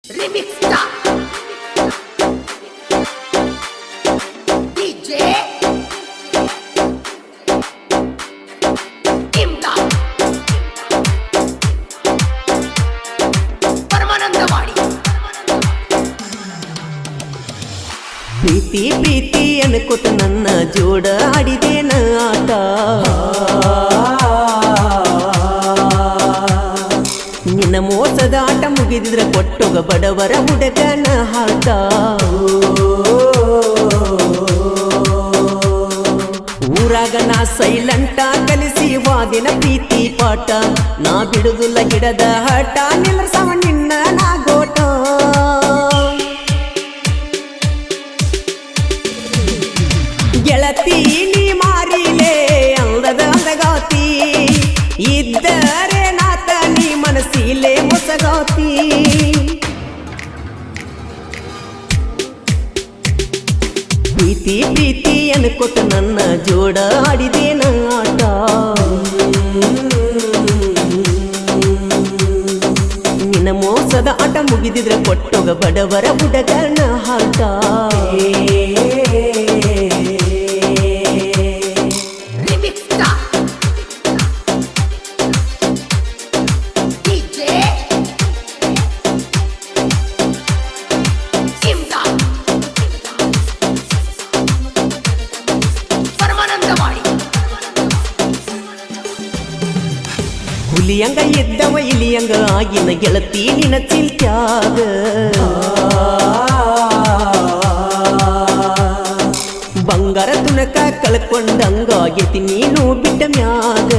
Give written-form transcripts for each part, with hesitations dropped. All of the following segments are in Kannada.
Remix Star DJ Imda Paramanandavadi ಪ್ರೀತಿ ಪ್ರೀತಿ ಅನ್ಕೋತ ನನ್ನ ಜೋಡ ಆಡಿದೇನ ಆಟ ನಿನ್ನ ಮೋಸದ ಆಟ ಮುಗಿದಿದ್ರೆ ಕೊಟ್ಟೋಗ ಬಡವರ ಹುಡುಗನ ಹಾಟ ಊರಾಗ ನಾ ಸೈಲೆಂಟ ಕಲಿಸಿ ವಾದಿನ ಪ್ರೀತಿ ಪಾಠ ನಾ ಬಿಡುದಿಲ್ಲ ಗಿಡದ ಹಠ ನಿಲ್ಲಸವ ನಿನ್ನ ನಾಗೋಟ ಗೆಳತಿ ನೀ ಮಾರಿಲೆ ಅಂದದ ಅಂದಗಾತಿ ಇದ್ದರೆ ನಾತ ನೀ ಮನಸ್ಸಿಲೆ ಮೊಸಗಾತಿ ಪ್ರೀತಿ ಪ್ರೀತಿ ಅನ್ಕೋತ ನನ್ನ ಜೋಡ ಆಡಿದೇನ ಆಟ ನಿನ್ನ ಮೋಸದ ಆಟ ಮುಗಿದಿದ್ರೆ ಕೊಟ್ಟೋಗ ಬಡವರ ಹುಡುಗನ ಹಾಟ Remix Star DJ Imda Paramanandavadi ಹುಲಿಯಂಗ ಇದ್ದವ ಇಲಿಯಂಗ ಆಗಿನ ಗೆಳತಿ ನಿನ್ನ ಚಿಲ್ತ್ಯಾಗ ಬಂಗಾರ ತುಣಕ ಕಳ್ಕೊಂಡಂಗಾಗೈತಿ ನೀನು ಬಿಟ್ಟ ಮ್ಯಾಗ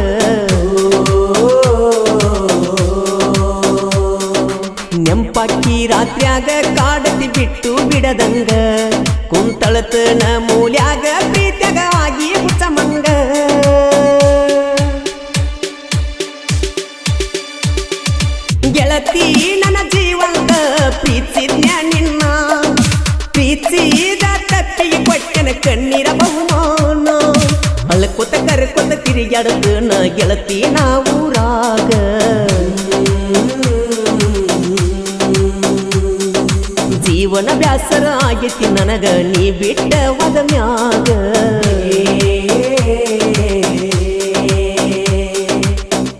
ನೆಂಪಾಕಿ ರಾತ್ರ್ಯಾಗ ಕಾಡತಿ ಬಿಟ್ಟು ಬಿಡದಂಗ ಕುಂತಳತನ ಮೂಲ್ಯಾಗ ಪ್ರೀತ್ಯಾಗ ಆಗಿ ಹುಚ್ಚ ಮಂಗ ಗೆಳತಿ ನನ್ನ ಜೀವಂತ ಪ್ರೀತಿಸಿದ್ನ್ಯ ನಿನ್ನ ಪ್ರೀತಿಸಿದ ತಪ್ಪಿಗೆ ಕೊಟ್ಟನ ಕಣ್ಣೀರ ಬಹುಮಾನ ಅಳ್ಕೊತ ಕರ್ಕೊತ ತಿರುಗಾಡತನ ಗೆಳತಿ ನಾವೂರಾಗ ಜೀವನ ಬ್ಯಾಸರ ಆಗೈತಿ ನನಗ ನೀ ಬಿಟ್ಟ ಒದ ಮ್ಯಾಗ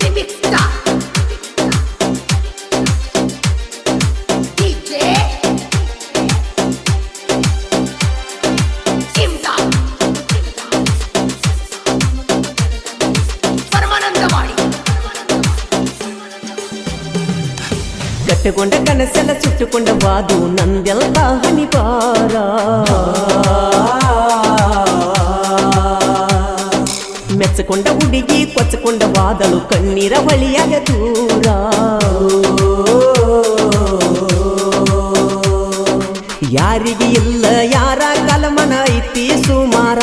Remix Star DJ Imda Paramanandavadi ಕಟ್ಟಕೊಂಡ ಕನಸೆಲ್ಲ ಸುಟ್ಟುಕೊಂಡ ವಾದು ನಂದೆಲ್ಲ ಹನಿಪಾರ ಮೆಚ್ಚಕೊಂಡ ಹುಡುಗಿ ಕೊಚ್ಚಕೊಂಡ ವಾದಳು ಕಣ್ಣೀರ ಬಳಿಯಾಗ ದೂರ ಯಾರಿಗೆ ಇಲ್ಲ ಯಾರ ಕಲಮನ ಐತಿ ಸುಮಾರ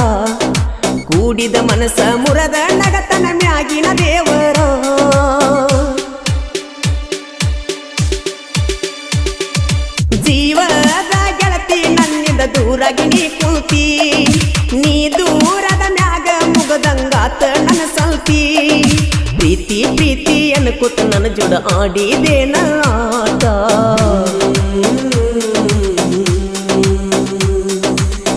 ಕೂಡಿದ ಮನಸ್ಸ ಮುರದ ನಗತನ ಮ್ಯಾಗಿನ ದೇವರ ಜೀವದ ಗೆಳತಿ ನನ್ನಿಂದ ದೂರಾಗಿ ನೀ ಕುಂತಿ ನೀ ದೂರದ ಮ್ಯಾಗ ಮುಗದಂಗಾತ ನನ್ನ ಸಲ್ತಿ ಪ್ರೀತಿ ಪ್ರೀತಿ ಅನ್ಕೋತ ನನ್ನ ಜೋಡ ಆಡಿದೇನ ಆಟ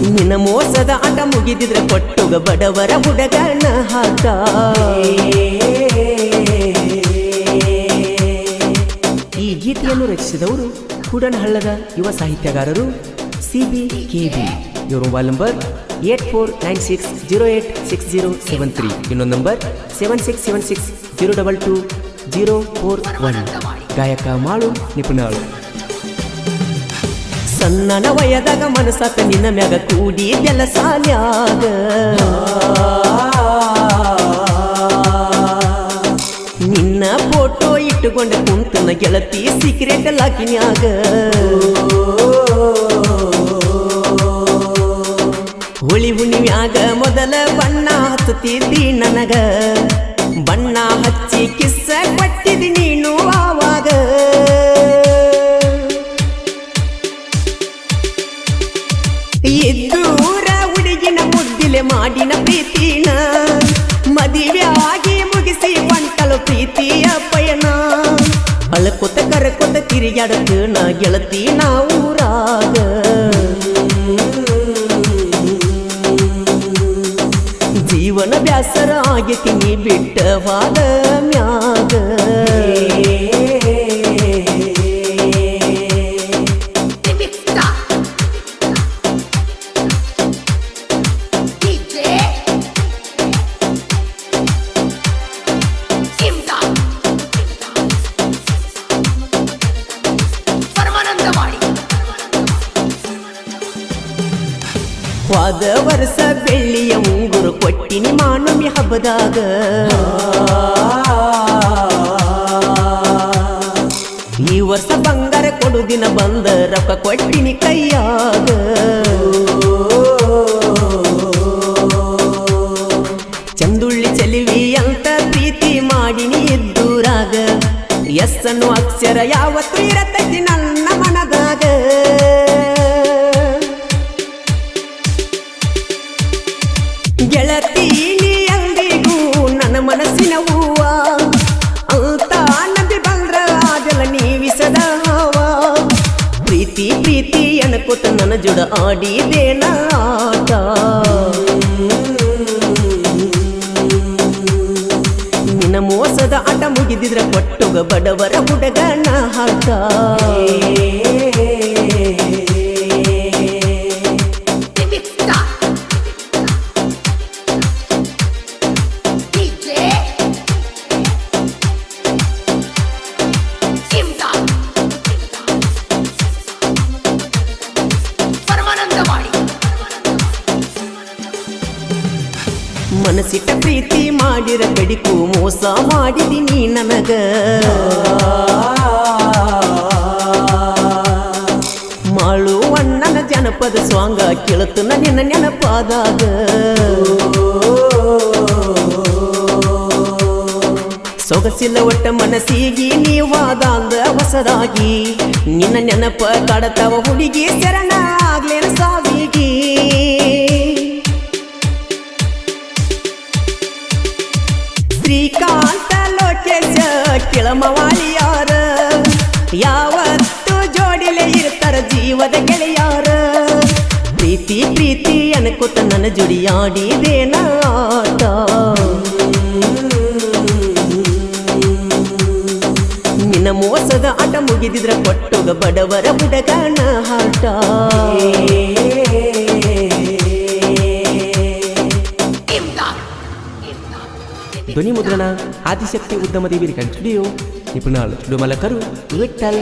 ನಿನ್ನ ಮೋಸದ ಆಟ ಮುಗಿದಿದ್ರೆ ಕೊಟ್ಟೋಗ ಬಡವರ ಹುಡುಗನ ಹಾಟ ಈ ಗೀತೆಯನ್ನು ರಚಿಸಿದವರು ಕೂಡನಹಳ್ಳದ ಯುವ ಸಾಹಿತ್ಯಗಾರರು CB KB. ಇವರ ಮೊಬೈಲ್ ನಂಬರ್ 8496086073. ಇನ್ನೊಂದು ನಂಬರ್ 7676022041. ಗಾಯಕ ಮಾಳು ನಿಪುಣಾಳು. ಸಣ್ಣನ ವಯದಾಗ ಮನಸಾತ ನಿನ್ನ ಮ್ಯಾಗ ಕೂಡಿ ಬೆಲ್ಲ ಸಾಲ್ಯಾಗ ನಿನ್ನ ಫೋಟೋ ಇಟ್ಟುಕೊಂಡ ಕುಂತನ ಗೆಳತಿ ಸೀಕ್ರೆಟ್ ಲಾಕಿನ್ಯಾಗ ಹೋಳಿ ಹುಣ್ಣಿಮ್ಯಾಗ ಮೊದಲ ಬಣ್ಣ ಹಚ್ಚುತ್ತಿದ್ದಿ ನನಗ ಬಣ್ಣ ಹಚ್ಚಿ ಕಿಸ್ಸ ಕೊಟ್ಟಿದ್ದಿ ನೀನು ಆವಾಗ ಇದ್ದೂರ ಹುಡುಗಿನ ಮುದ್ದಿಲೆ ಮಾಡಿನ ಪ್ರೀತಿನ ಮದುವೆ ಆಗಿ ಮುಗಿಸಿ ಹೊಂಟಲು ಪ್ರೀತಿಯ ಪಯಣ ಅಳಕೊತ ಕರಕೊತ ತಿರಿ ತಿರುಗಾಡಕ ನಾ ಗೆಳತಿ ನಾ ಊರಾಗ ಜೀವನ ಬ್ಯಾಸರ ಆಗೈತಿ ನೀ ಬಿಟ್ಟವಾದ ಮ್ಯಾಗ Remix Star. DJ Imdad. Paramanandawadi. ಹೋದ ವರ್ಷ ಬೆಳ್ಳಿಯ ಉಂಗುರು ಕೊಟ್ಟಿನಿ ಮಾನವಿ ಹಬ್ಬದಾಗ ಈ ವರ್ಷ ಬಂಗಾರ ಕೊಡುದಿನ ಬಂದ ರೊಕ್ಕ ಕೊಟ್ಟಿನಿ ಕೈಯಾಗ ಚಂದುಳ್ಳಿ ಚಲಿವಿ ಅಂತ ಪ್ರೀತಿ ಮಾಡಿನಿ ಇದ್ದೂರಾಗ ಎಸ್ ಅನ್ನೋ ಅಕ್ಷರ ಯಾವತ್ತು ಇರತೈತಿ ನನ್ನ ಮನದಾಗ ಗೆಳತಿ ನೀ ಎಂದಿಗೂ ನನ್ನ ಮನಸ್ಸಿನ ಹೂವ ಅಂತ ನಂಬಿ ಬಂದ್ರ ಅದೆಲ್ಲ ನೀವಿಸದ ಹಾವ ಪ್ರೀತಿ ಪ್ರೀತಿ ಅನ್ಕೋತ ನನ್ನ ಜೋಡ ಆಡಿದೇನ ಆಟ ನಿನ್ನ ಮೋಸದ ಆಟ ಮುಗಿದಿದ್ರ ಕೊಟ್ಟುಗ ಬಡವರ ಹುಡುಗನ ಹಾಟ Remix Star. DJ Imdad. Paramanandawadi. ಮನಸ್ಸಿಟ್ಟ ಪ್ರೀತಿ ಮಾಡಿರ ಕಡಿಕು ಮೋಸ ಮಾಡಿದಿನಿ ನನಗ ಮಾಳು ಅಣ್ಣನ ಜನಪದ ಸ್ವಾಂಗ ಕೇಳುತ್ತ ನಿನ್ನ ನೆನಪಾದಾಗ ಸೊಗಸಿಲ್ಲ ಒಟ್ಟ ಮನಸ್ಸಿಗೆ ನೀವಾದಂದ ಹೊಸದಾಗಿ ನಿನ್ನ ನೆನಪ ಕಾಡತಾವ ಹುಡುಗಿ ಶರಣ ಆಗ್ಲೇನ ಸಾವಿಗಿ ಶ್ರೀಕಾಂತ ಲೋಕೇಶ ಕೆಳಮವಾಳಿಯಾರ ಯಾವತ್ತು ಜೋಡಿಲೆ ಇರ್ತಾರ ಜೀವದ ಗೆಳೆಯಾರ ಪ್ರೀತಿ ಪ್ರೀತಿ ಅನ್ಕೋತ ನನ್ನ ಜೋಡಿಯಾಡಿದೇನ ಆಟ ನಿನ್ನ ಮೋಸದ ಆಟ ಮುಗಿದಿದ್ರ ಕೊಟ್ಟೋಗ ಬಡವರ ಹುಡುಗನ ಹಾಟ Imdad. ಧ್ವನಿ ಮುದ್ರಣ ಆದಿಶಕ್ತಿ ಉದ್ಯಮ ದೇವಿ ರೆಕಾರ್ಡಿಂಗ್ ಸ್ಟುಡಿಯೋ ನಿಪುಣಾಳು ಮಲಕರು ವಿಠಲ್